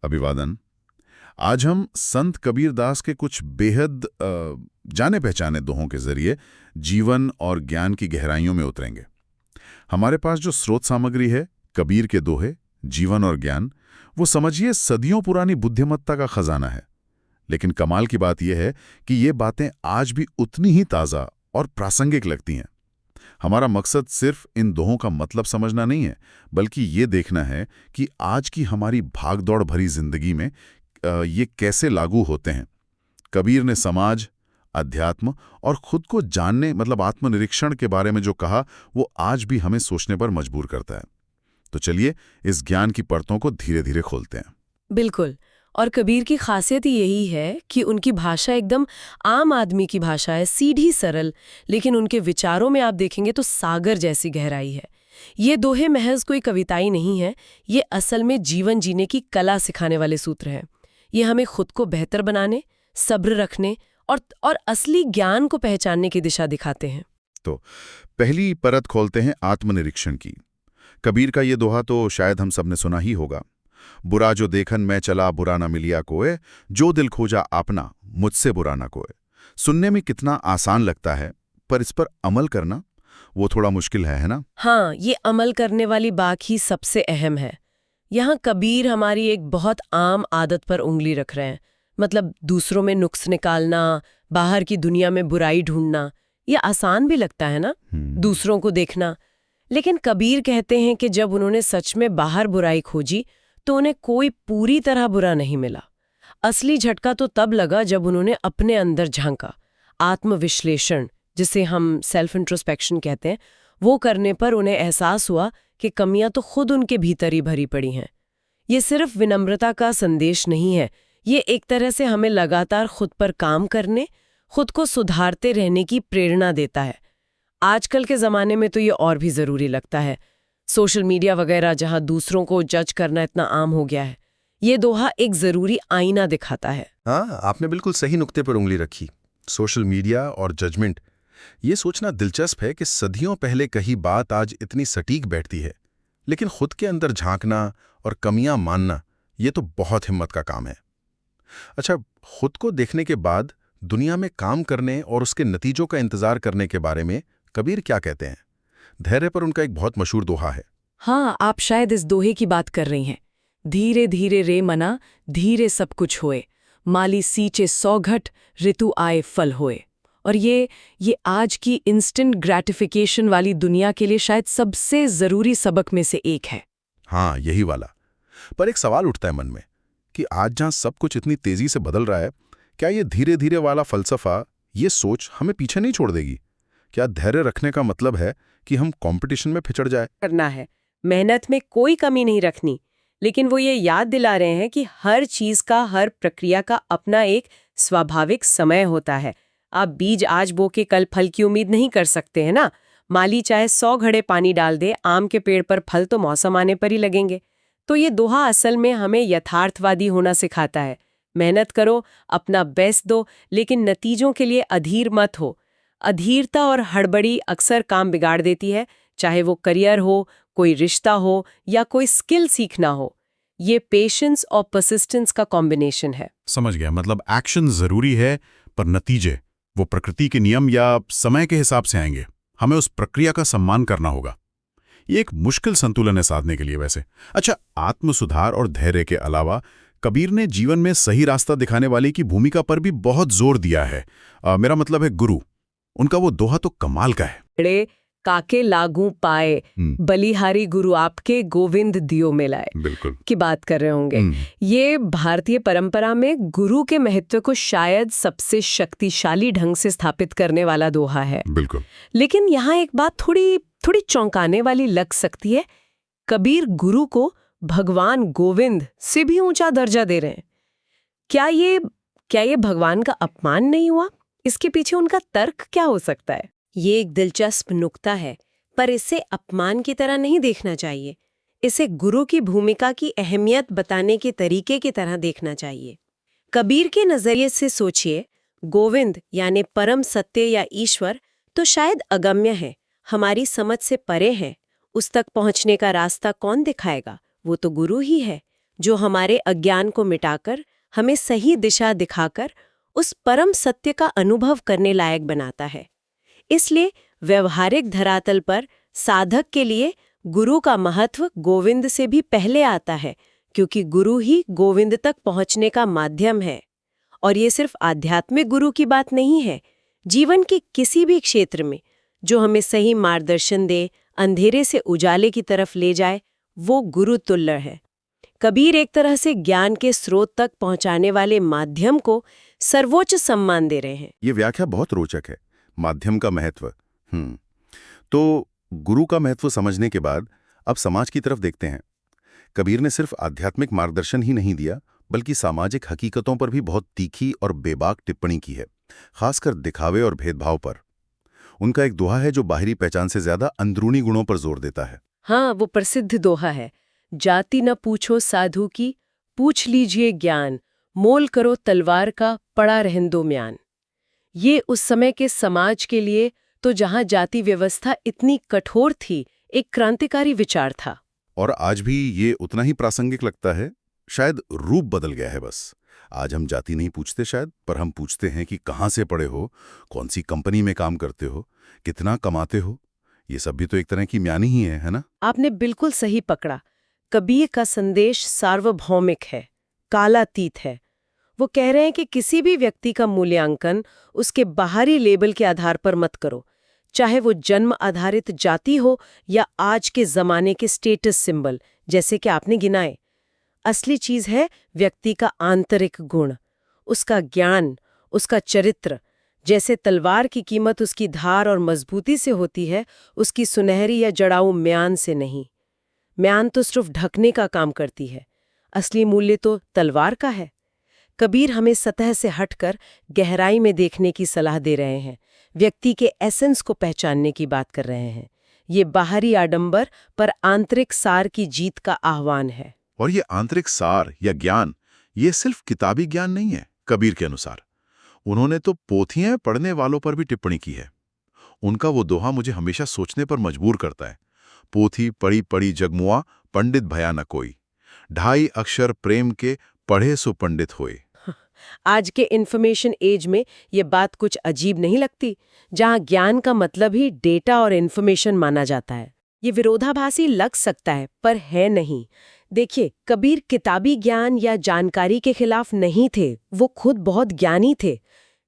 अभिवादन। आज हम संत कबीरदास के कुछ बेहद जाने पहचाने दोहों के जरिए जीवन और ज्ञान की गहराइयों में उतरेंगे। हमारे पास जो स्रोत सामग्री है, कबीर के दोहे, जीवन और ज्ञान, वो समझिए सदियों पुरानी बुद्धिमत्ता का खजाना है। लेकिन कमाल की बात यह है कि ये बातें आज भी उतनी ही ताज़ा और प्रासंगिक लगती हैं। हमारा मकसद सिर्फ इन दोहों का मतलब समझना नहीं है, बल्कि ये देखना है कि आज की हमारी भागदौड़ भरी जिंदगी में ये कैसे लागू होते हैं। कबीर ने समाज, अध्यात्म और खुद को जानने मतलब आत्मनिरीक्षण के बारे में जो कहा, वो आज भी हमें सोचने पर मजबूर करता है। तो चलिए इस ज्ञान की परतों को धीरे धीरे खोलते हैं। बिल्कुल। और कबीर की खासियत यही है कि उनकी भाषा एकदम आम आदमी की भाषा है, सीधी सरल, लेकिन उनके विचारों में आप देखेंगे तो सागर जैसी गहराई है। ये दोहे महज कोई कविताई नहीं है, ये असल में जीवन जीने की कला सिखाने वाले सूत्र हैं। ये हमें खुद को बेहतर बनाने, सब्र रखने और असली ज्ञान को पहचानने की दिशा दिखाते हैं। तो पहली परत खोलते हैं आत्मनिरीक्षण की। कबीर का ये दोहा तो शायद हम सबने सुना ही होगा। बुरा जो देखन मैं चला बुरा न मिलिया कोय, जो दिल खोजा आपना मुझसे बुरा न कोय। सुनने में कितना आसान लगता है, पर इस पर अमल करना वो थोड़ा मुश्किल है ना? हाँ, ये अमल करने वाली बात ही सबसे अहम है। यहाँ कबीर हमारी एक बहुत आम आदत पर उंगली रख रहे हैं। मतलब दूसरों में नुक्स निकालना, बाहर की दुनिया में बुराई ढूंढना, ये आसान भी लगता है ना, दूसरों को देखना। लेकिन कबीर कहते हैं कि जब उन्होंने सच में बाहर बुराई खोजी तो उन्हें कोई पूरी तरह बुरा नहीं मिला। असली झटका तो तब लगा जब उन्होंने अपने अंदर झांका। आत्मविश्लेषण, जिसे हम सेल्फ इंट्रोस्पेक्शन कहते हैं, वो करने पर उन्हें एहसास हुआ कि कमियां तो खुद उनके भीतर ही भरी पड़ी हैं। ये सिर्फ विनम्रता का संदेश नहीं है, ये एक तरह से हमें लगातार खुद पर काम करने, खुद को सुधारते रहने की प्रेरणा देता है। आजकल के ज़माने में तो ये और भी ज़रूरी लगता है। सोशल मीडिया वगैरह जहाँ दूसरों को जज करना इतना आम हो गया है, ये दोहा एक ज़रूरी आईना दिखाता है। हाँ, आपने बिल्कुल सही नुक्ते पर उंगली रखी। सोशल मीडिया और जजमेंट, ये सोचना दिलचस्प है कि सदियों पहले कही बात आज इतनी सटीक बैठती है। लेकिन खुद के अंदर झांकना और कमियां मानना, ये तो बहुत हिम्मत का काम है। अच्छा, खुद को देखने के बाद दुनिया में काम करने और उसके नतीजों का इंतजार करने के बारे में कबीर क्या कहते हैं? धैर्य पर उनका एक बहुत मशहूर दोहा है। हाँ, आप शायद इस दोहे की बात कर रही हैं। धीरे धीरे रे मना, धीरे सब कुछ होए, माली सींचे 100 घट, ऋतु आए फल होए। और ये आज की इंस्टेंट ग्रेटिफिकेशन वाली दुनिया के लिए शायद सबसे ज़रूरी सबक में से एक है। हाँ, यही वाला। पर एक सवाल उठता है मन में कि आज जहाँ सब कुछ इतनी तेजी से बदल रहा है, क्या ये धीरे धीरे वाला फलसफा, ये सोच हमें पीछे नहीं छोड़ देगी? क्या धैर्य रखने का मतलब है कि हम कंपटीशन में फिचड़ जाए? करना है, मेहनत में कोई कमी नहीं रखनी, लेकिन वो ये याद दिला रहे हैं कि हर चीज का, हर प्रक्रिया का अपना एक स्वाभाविक समय होता है। आप बीज आज बो के कल फल की उम्मीद नहीं कर सकते हैं ना। माली चाहे 100 घड़े पानी डाल दे, आम के पेड़ पर फल तो मौसम आने पर ही लगेंगे। तो ये दोहा असल में हमें यथार्थवादी होना सिखाता है। मेहनत करो, अपना बेस्ट दो, लेकिन नतीजों के लिए अधीर मत हो। अधीरता और हड़बड़ी अक्सर काम बिगाड़ देती है, चाहे वो करियर हो, कोई रिश्ता हो या कोई स्किल सीखना हो। ये पेशेंस और परसिस्टेंस का कॉम्बिनेशन है। समझ गया। मतलब एक्शन जरूरी है, पर नतीजे वो प्रकृति के नियम या समय के हिसाब से आएंगे। हमें उस प्रक्रिया का सम्मान करना होगा। ये एक मुश्किल संतुलन है साधने के लिए वैसे। अच्छा, आत्म सुधार और धैर्य के अलावा कबीर ने जीवन में सही रास्ता दिखाने वाले की भूमिका पर भी बहुत जोर दिया है। मेरा मतलब है गुरु। उनका वो दोहा तो कमाल का है। बड़े काके लागू पाए, बलिहारी गुरु आपके गोविंद दियो मिलाए, बिल्कुल की बात कर रहे होंगे। ये भारतीय परंपरा में गुरु के महत्व को शायद सबसे शक्तिशाली ढंग से स्थापित करने वाला दोहा है। बिल्कुल। लेकिन यहाँ एक बात थोड़ी चौंकाने वाली लग सकती है। कबीर गुरु को भगवान गोविंद से भी ऊंचा दर्जा दे रहे हैं। क्या ये भगवान का अपमान नहीं हुआ? इसके पीछे उनका तर्क क्या हो सकता है? ये एक दिलचस्प नुक्ता है, पर इसे अपमान की तरह नहीं देखना चाहिए। इसे गुरु की भूमिका की अहमियत बताने के तरीके की तरह देखना चाहिए। कबीर के नजरिए से सोचिए, गोविंद यानी परम सत्य या ईश्वर तो शायद अगम्य है, हमारी समझ से परे है। उस तक पहुंचने का रास्ता कौन दिखाएगा? वो तो गुरु ही है। जो हमारे अज्ञान को मिटाकर हमें सही दिशा दिखाकर उस परम सत्य का अनुभव करने लायक बनाता है। इसलिए व्यवहारिक धरातल पर साधक के लिए गुरु का महत्व गोविंद से भी पहले आता है, क्योंकि गुरु ही गोविंद तक पहुंचने का माध्यम है। और ये सिर्फ आध्यात्मिक गुरु की बात नहीं है, जीवन के किसी भी क्षेत्र में जो हमें सही मार्गदर्शन दे, अंधेरे से उजाले की तरफ ले जाए, वो गुरु तुल्य है। कबीर एक तरह से ज्ञान के स्रोत तक पहुंचाने वाले माध्यम को सर्वोच्च सम्मान दे रहे हैं। ये व्याख्या बहुत रोचक है, माध्यम का महत्व। तो गुरु का महत्व समझने के बाद अब समाज की तरफ देखते हैं। कबीर ने सिर्फ आध्यात्मिक मार्गदर्शन ही नहीं दिया, बल्कि सामाजिक हकीकतों पर भी बहुत तीखी और बेबाक टिप्पणी की है, खासकर दिखावे और भेदभाव पर। उनका एक दोहा है जो बाहरी पहचान से ज्यादा अंदरूनी गुणों पर जोर देता है। हाँ, वो प्रसिद्ध दोहा है, जाति न पूछो साधु की, पूछ लीजिए ज्ञान, मोल करो तलवार का, पड़ा रहन दो म्यान। ये उस समय के समाज के लिए तो जहां जाति व्यवस्था इतनी कठोर थी, एक क्रांतिकारी विचार था। और आज भी ये उतना ही प्रासंगिक लगता है, शायद रूप बदल गया है बस। आज हम जाति नहीं पूछते शायद, पर हम पूछते हैं कि कहाँ से पढ़े हो, कौन सी कंपनी में काम करते हो, कितना कमाते हो। ये सब भी तो एक तरह की म्यानी ही है ना? आपने बिल्कुल सही पकड़ा। कबीर का संदेश सार्वभौमिक है, कालातीत है। वो कह रहे हैं कि किसी भी व्यक्ति का मूल्यांकन उसके बाहरी लेबल के आधार पर मत करो, चाहे वो जन्म आधारित जाति हो या आज के जमाने के स्टेटस सिंबल जैसे कि आपने गिनाए। असली चीज है व्यक्ति का आंतरिक गुण, उसका ज्ञान, उसका चरित्र। जैसे तलवार की कीमत उसकी धार और मजबूती से होती है, उसकी सुनहरी या जड़ाऊ म्यान से नहीं। म्यान तो सिर्फ ढकने का काम करती है, असली मूल्य तो तलवार का है। कबीर हमें सतह से हटकर गहराई में देखने की सलाह दे रहे हैं, व्यक्ति के एसेंस को पहचानने की बात कर रहे हैं। ये बाहरी आडंबर पर आंतरिक सार की जीत का आह्वान है। और ये आंतरिक सार या ज्ञान, ये सिर्फ किताबी ज्ञान नहीं है। कबीर के अनुसार उन्होंने तो पोथियां पढ़ने वालों पर भी टिप्पणी की है। उनका वो दोहा मुझे हमेशा सोचने पर मजबूर करता है, पोथी पढ़ी पढ़ी जगमुआ, पंडित भया न कोई, 2.5 अक्षर प्रेम के, पढ़े सो पंडित होए। आज के इन्फॉर्मेशन एज में ये बात कुछ अजीब नहीं लगती, जहां ज्ञान का मतलब ही डेटा और इन्फॉर्मेशन माना जाता है। ये विरोधाभासी लग सकता है, पर है नहीं। देखिए, कबीर किताबी ज्ञान या जानकारी के खिलाफ नहीं थे, वो खुद बहुत ज्ञानी थे।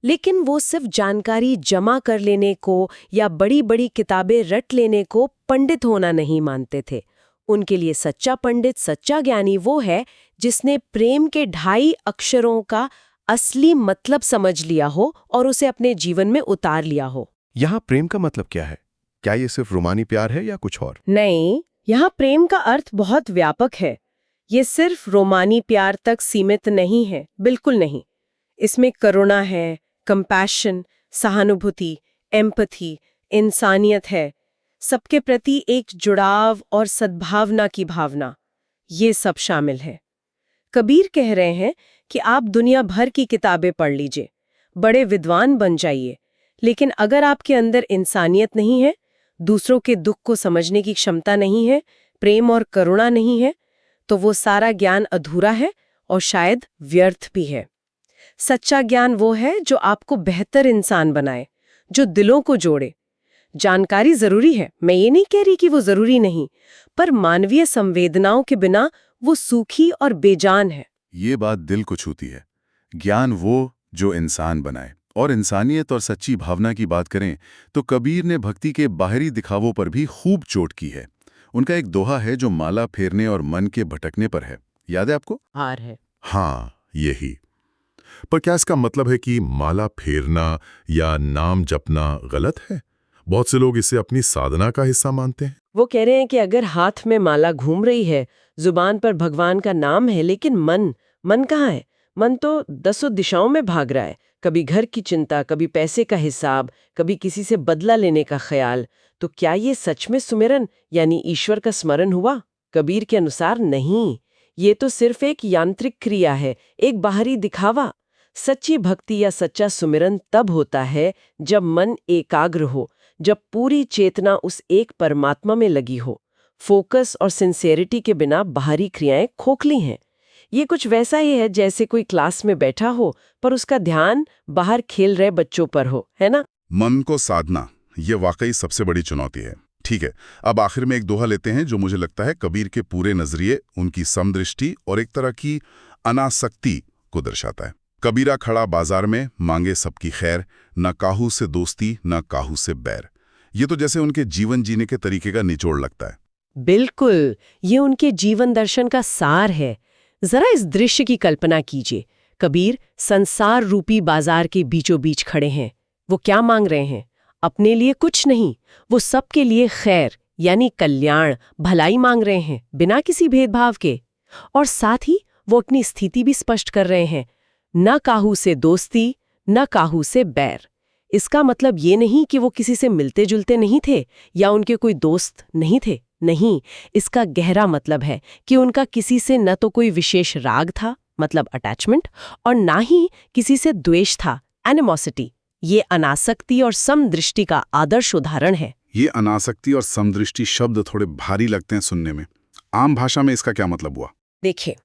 लेकिन वो सिर्फ जानकारी जमा कर लेने को या बड़ी बड़ी किताबें रट लेने को पंडित होना नहीं मानते थे। उनके लिए सच्चा पंडित, सच्चा ज्ञानी वो है जिसने प्रेम के 2.5 अक्षरों का असली मतलब समझ लिया हो और उसे अपने जीवन में उतार लिया हो। यहाँ प्रेम का मतलब क्या है? क्या ये सिर्फ रोमानी प्यार है या कुछ और? नहीं, यहाँ प्रेम का अर्थ बहुत व्यापक है। ये सिर्फ रोमानी प्यार तक सीमित नहीं है, बिल्कुल नहीं। इसमें करुणा है, कंपैशन, सहानुभूति, एम्पैथी, इंसानियत है, सबके प्रति एक जुड़ाव और सद्भावना की भावना, ये सब शामिल है। कबीर कह रहे हैं कि आप दुनिया भर की किताबें पढ़ लीजिए, बड़े विद्वान बन जाइए, लेकिन अगर आपके अंदर इंसानियत नहीं है, दूसरों के दुख को समझने की क्षमता नहीं है, प्रेम और करुणा नहीं है, तो वो सारा ज्ञान अधूरा है और शायद व्यर्थ भी है। सच्चा ज्ञान वो है जो आपको बेहतर इंसान बनाए, जो दिलों को जोड़े। जानकारी जरूरी है, मैं ये नहीं कह रही कि वो जरूरी नहीं, पर मानवीय संवेदनाओं के बिना वो सूखी और बेजान है। ये बात दिल को छूती है। ज्ञान वो जो इंसान बनाए। और इंसानियत और सच्ची भावना की बात करें तो कबीर ने भक्ति के बाहरी दिखावों पर भी खूब चोट की है। उनका एक दोहा है जो माला फेरने और मन के भटकने पर है, याद है आपको? हार है। हाँ, यही। पर क्या इसका मतलब है कि माला फेरना या नाम जपना गलत है? बहुत से लोग इसे अपनी साधना का हिस्सा मानते हैं। वो कह रहे हैं कि अगर हाथ में माला घूम रही है, जुबान पर भगवान का नाम है, लेकिन मन कहाँ है? मन तो 10 दिशाओं में भाग रहा है। कभी घर की चिंता, कभी पैसे का हिसाब, कभी किसी से बदला लेने का ख्याल। तो क्या ये सच में सुमिरन यानी ईश्वर का स्मरण हुआ? कबीर के अनुसार नहीं, ये तो सिर्फ एक यांत्रिक क्रिया है, एक बाहरी दिखावा। सच्ची भक्ति या सच्चा सुमिरन तब होता है जब मन एकाग्र हो, जब पूरी चेतना उस एक परमात्मा में लगी हो। फोकस और सिंसेरिटी के बिना बाहरी क्रियाएं खोखली हैं। ये कुछ वैसा ही है जैसे कोई क्लास में बैठा हो पर उसका ध्यान बाहर खेल रहे बच्चों पर हो, है ना? मन को साधना, ये वाकई सबसे बड़ी चुनौती है। ठीक है, अब आखिर में एक दोहा लेते हैं जो मुझे लगता है कबीर के पूरे नजरिए, उनकी समदृष्टि और एक तरह की अनासक्ति को दर्शाता है। कबीरा खड़ा बाजार में, मांगे सबकी खैर, न काहू से दोस्ती न काहू से बैर। ये तो जैसे उनके जीवन जीने के तरीके का निचोड़ लगता है। बिल्कुल, ये उनके जीवन दर्शन का सार है। जरा इस दृश्य की कल्पना कीजिए। कबीर संसार रूपी बाजार के बीचों बीच खड़े हैं। वो क्या मांग रहे हैं? अपने लिए कुछ नहीं, वो सबके लिए खैर यानी कल्याण, भलाई मांग रहे हैं, बिना किसी भेदभाव के। और साथ ही वो अपनी स्थिति भी स्पष्ट कर रहे हैं, न काहू से दोस्ती न काहू से बैर। इसका मतलब ये नहीं कि वो किसी से मिलते जुलते नहीं थे या उनके कोई दोस्त नहीं थे। नहीं, इसका गहरा मतलब है कि उनका किसी से न तो कोई विशेष राग था, मतलब अटैचमेंट, और ना ही किसी से द्वेष था, एनिमोसिटी। ये अनासक्ति और समदृष्टि का आदर्श उदाहरण है। ये अनासक्ति और समदृष्टि शब्द थोड़े भारी लगते हैं सुनने में। आम भाषा में इसका क्या मतलब हुआ? देखिए,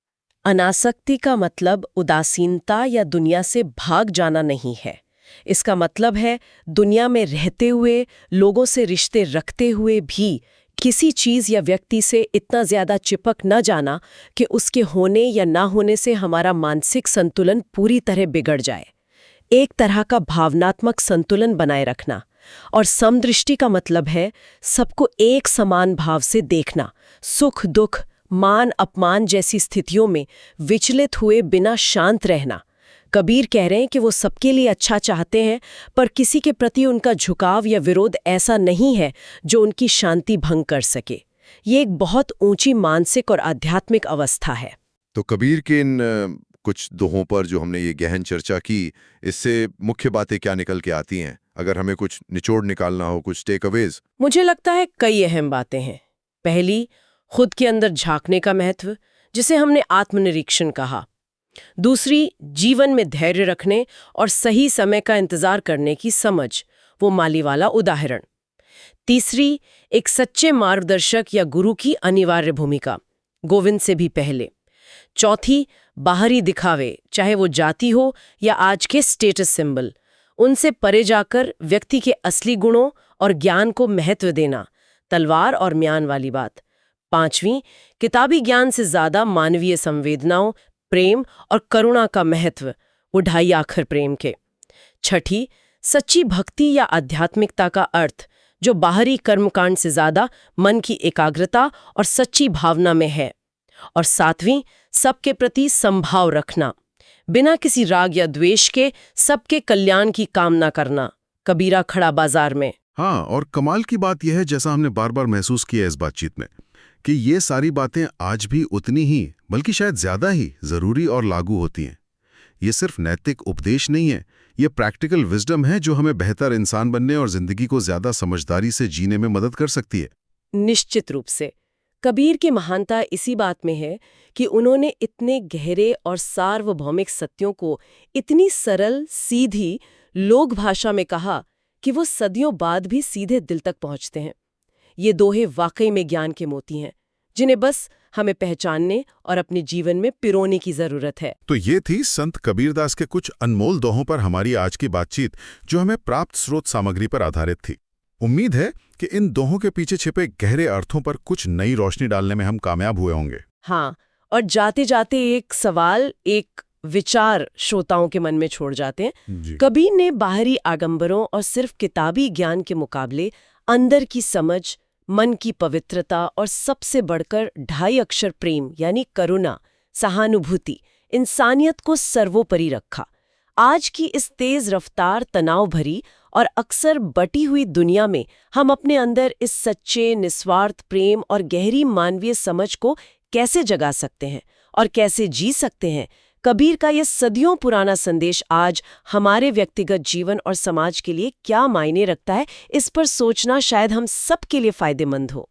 अनासक्ति का मतलब उदासीनता या दुनिया से भाग जाना नहीं है। इसका मतलब है दुनिया में रहते हुए, लोगों से रिश्ते रखते हुए भी किसी चीज या व्यक्ति से इतना ज्यादा चिपक न जाना कि उसके होने या ना होने से हमारा मानसिक संतुलन पूरी तरह बिगड़ जाए। एक तरह का भावनात्मक संतुलन बनाए रखना। और समदृष्टि का मतलब है सबको एक समान भाव से देखना, सुख दुख, मान अपमान जैसी स्थितियों में विचलित हुए बिना शांत रहना। कबीर कह रहे हैं कि वो सबके लिए अच्छा चाहते हैं, पर किसी के प्रति उनका झुकाव या विरोध ऐसा नहीं है जो उनकी शांति भंग कर सके। ये एक बहुत ऊंची मानसिक और आध्यात्मिक अवस्था है। तो कबीर के इन कुछ दोहों पर जो हमने ये गहन चर्चा की, इससे मुख्य बातें क्या निकल के आती हैं? अगर हमें कुछ निचोड़ निकालना हो, कुछ टेक अवेज। मुझे लगता है कई अहम बातें हैं। पहली, खुद के अंदर झांकने का महत्व, जिसे हमने आत्मनिरीक्षण कहा। दूसरी, जीवन में धैर्य रखने और सही समय का इंतजार करने की समझ, वो माली वाला उदाहरण। तीसरी, एक सच्चे मार्गदर्शक या गुरु की अनिवार्य भूमिका, गोविंद से भी पहले। चौथी, बाहरी दिखावे, चाहे वो जाति हो या आज के स्टेटस सिंबल, उनसे परे जाकर व्यक्ति के असली गुणों और ज्ञान को महत्व देना, तलवार और म्यान वाली बात। पांचवीं, किताबी ज्ञान से ज्यादा मानवीय संवेदनाओं, प्रेम और करुणा का महत्व, वो ढाई आखर प्रेम के। छठी, सच्ची भक्ति या आध्यात्मिकता का अर्थ, जो बाहरी कर्मकांड से ज्यादा मन की एकाग्रता और सच्ची भावना में है। और सातवीं, सबके प्रति संभाव रखना, बिना किसी राग या द्वेष के सबके कल्याण की कामना करना। कबीरा खड़ा बाजार में। हाँ, और कमाल की बात यह है, जैसा हमने बार बार महसूस किया इस बातचीत में, कि ये सारी बातें आज भी उतनी ही, बल्कि शायद ज्यादा ही जरूरी और लागू होती हैं। ये सिर्फ नैतिक उपदेश नहीं है, ये प्रैक्टिकल विजडम है जो हमें बेहतर इंसान बनने और जिंदगी को ज्यादा समझदारी से जीने में मदद कर सकती है। निश्चित रूप से कबीर की महानता इसी बात में है कि उन्होंने इतने गहरे और सार्वभौमिक सत्यों को इतनी सरल, सीधी लोक भाषा में कहा कि वो सदियों बाद भी सीधे दिल तक पहुंचते हैं। ये दोहे वाकई में ज्ञान के मोती हैं, जिन्हें बस हमें पहचानने और अपने जीवन में पिरोने की जरूरत है। तो ये थी संत कबीरदास के कुछ अनमोल दोहों पर हमारी आज की बातचीत, जो हमें प्राप्त स्रोत सामग्री पर आधारित थी। उम्मीद है कि इन दोहों के पीछे छिपे गहरे अर्थों पर कुछ नई रोशनी डालने में हम कामयाब हुए होंगे। हाँ, और जाते जाते एक सवाल, एक विचार श्रोताओं के मन में छोड़ जाते हैं। कबीर ने बाहरी आडंबरों और सिर्फ किताबी ज्ञान के मुकाबले अंदर की समझ, मन की पवित्रता और सबसे बढ़कर ढाई अक्षर प्रेम यानी करुणा, सहानुभूति, इंसानियत को सर्वोपरि रखा। आज की इस तेज रफ्तार, तनाव भरी और अक्सर बटी हुई दुनिया में हम अपने अंदर इस सच्चे, निस्वार्थ प्रेम और गहरी मानवीय समझ को कैसे जगा सकते हैं और कैसे जी सकते हैं? कबीर का यह सदियों पुराना संदेश आज हमारे व्यक्तिगत जीवन और समाज के लिए क्या मायने रखता है, इस पर सोचना शायद हम सब के लिए फायदेमंद हो।